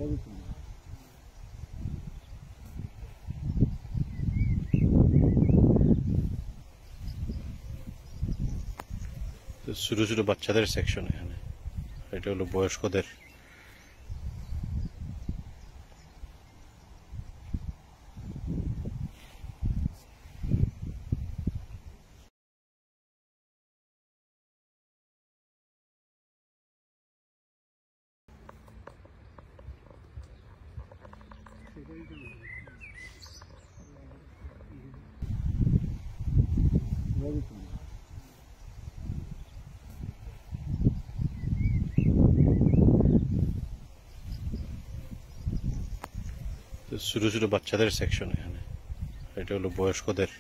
ছোটো ছোটো বাচ্চাদের সেকশন এখানে, এটা হলো বয়স্কদের। ছোটো ছোটো বাচ্চাদের সেকশন এখানে, এটা হলো বয়স্কদের।